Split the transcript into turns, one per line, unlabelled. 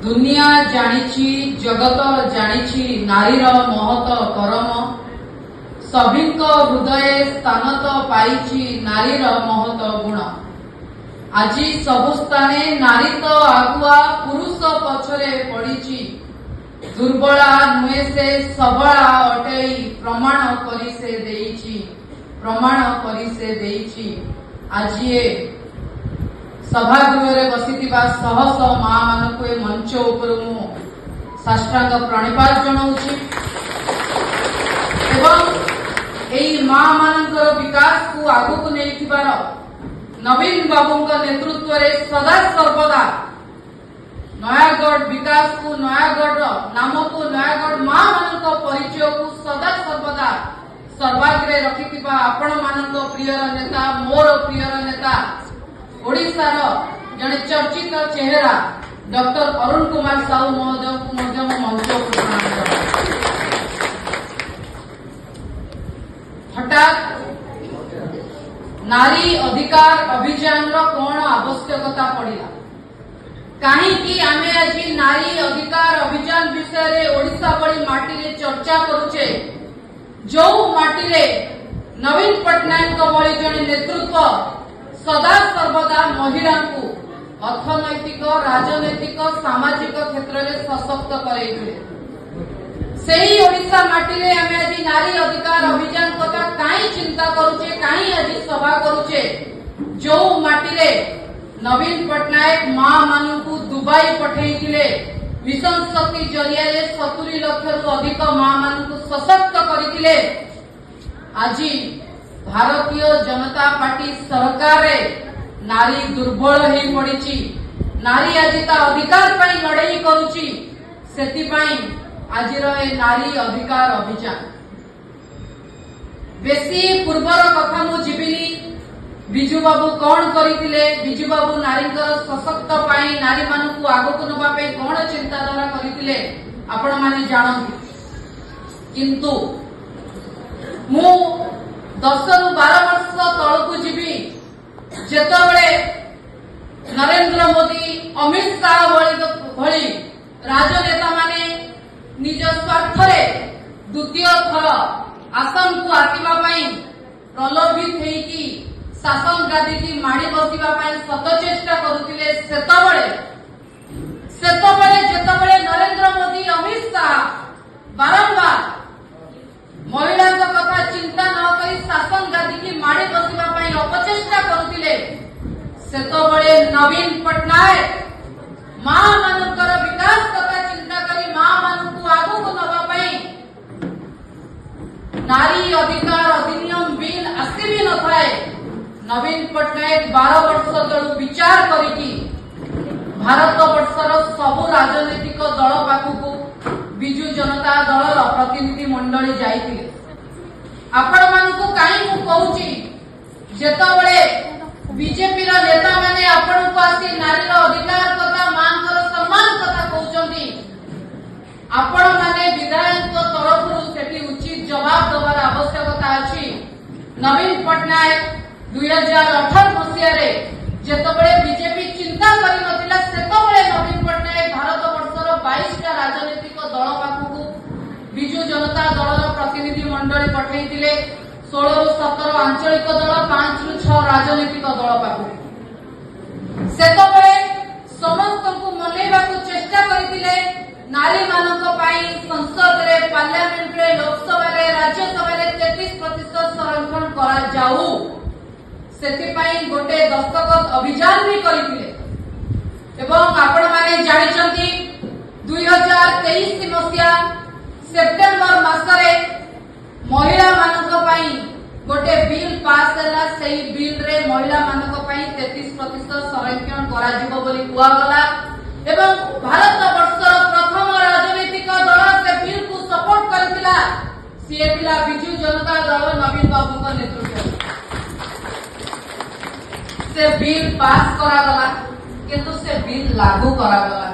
दुनिया जानिछि जगत जानिछि नारीर महत करम सभिंक हृदय स्थान तो पाइछि नारीर महत गुण। आज सबु स्थाने नारी तो आगुआ पुरुष पछरे पड़िछि दुर्बला नुहे से सबला अटई प्रमाण करी से देइछि। आज सभागृह बसिथिबा शह शह माँ मानक मंच उपर मु साष्टांग प्रणिपात जनाऊछि एवं एई माँ मानकर विकास को आगु नेइथिबार नवीन बाबूंक नेतृत्व रे सदा सर्वदा नयागढ़ विकास को नयागढ़ नाम को नयागढ़ माँ मानक परिचय को सदा सर्वदा सर्वाग्रे रखिथिबा आपण मानक प्रियर नेता मोर प्रियर नेता ओडिशार जड़े चर्चित चेहरा डॉक्टर अरुण कुमार साहू महोदय को मंच हठात नारी अधिकार अभियान कौन आवश्यकता पड़ा कहीं आमे आज नारी अधिकार अभियान विषय रे ओडिशा बड़ी माटी रे चर्चा करुचे जो माटी रे नवीन पट्टनायक भली जड़े नेतृत्व सदा सर्वदा महिला को अर्थनैतिक राजनैतिक सामाजिक क्षेत्र में सशक्त करे सही ओडिशा माटी रे आमे आज नारी अधिकार अभियान कथा काई चिंता करूचे काई आज सभा करूचे जो माटी रे नवीन पट्टनायक माँ मानू को दुबई पठेइथिले मिशन शक्ति जरिया 70 लाख रु अधिक माँ मानू को सशक्त करिथिले। आज भारतीय जनता पार्टी सरकार रे नारी दुर्बल हो पड़ी नारी आज अधिकार पर लड़ाई करुची सेति पई आज नारी अधिकार अभियान बेसी पूर्वर कथा मु जीविनी बिजू बाबू कौन करथिले बिजू बाबू नारी सशक्त पाई नारी मान को आगक नबा पे कौन चिंताधारा करथिले आपण माने जानନ୍ତି किंतु मु 10 रु 12 वर्ष तलकू जीवी जेतबळे नरेंद्र मोदी अमित शाह भली राजनेता माने निज स्वार्थ रे द्वितीय थर आसन को आसीबा पई प्रलोभित हेकी शासन गादी की माड़ी बसिबा पई सत चेष्टा करुथिले सेतबळे जेतबळे नरेंद्र मोदी अमित शाह बारंबार महिला कथा चिंता न करी शासन गादी की माड़ी बसिबा पई अपचेष्टा करुथिले सेतबळे नवीन पट्टनायक माँ मानकर विकास कथा चिंता करी माँ मानकु आगु नबा पई नारी अधिकार अधिनियम बिल आसी भी न थाए नवीन पट्टनायक 12 वर्ष तळु विचार करिकी भारत वर्षर सबु राजनीतिक दल पाखु बिजू जनता दल प्रतिनिधि मंडली जाइथिले आपण मानकु काई मु कहूची जेतबळे बीजेपी रा नेता माने आपण को आसी नारी रो अधिकार कथा मानकर सम्मान कथा कहउचंती आपण माने विधायक तरफ सेठी उचित जवाब देवार आवश्यकता अछि। नवीन पट्टनायक 2018 मसिया रे जेतबळे बीजेपी चिंता करि नथिला सेतबळे नवीन पट्टनायक भारत वर्षर 22 टा राजनीतिक दल पाखु बिजू जनता दलर प्रतिनिधि मंडली पठेइथिले 16 रु 17 आंचलिक दल 5 रु 6 राजनीतिक दल पाखु सेतबळे समस्त को मनेबा को चेष्टा करिथिले नारी मानक पाई संसद रे पार्लियामेंट रे लोकसभा रे राज्यसभा रे 33% संरक्षण करा जाऊ सेति पाई गोटे दस्तखत अभियान भी करिथिले एवं आपण माने जानिचंती 2023 मसिया सेप्टेम्बर मासरे महिला मानक पाई गोटे बिल पास होला सेही बिल रे महिला मानक पाई 33% संरक्षण करा जिवो बोली कुआ गला एवं भारत वर्षर प्रथम राजनीतिक दल से बिल को सपोर्ट करथिला सिए थिला बिजू जनता दल नवीन बाबू का नेतृत्व से बिल पास करा गला किंतु से बिल लागू करा गला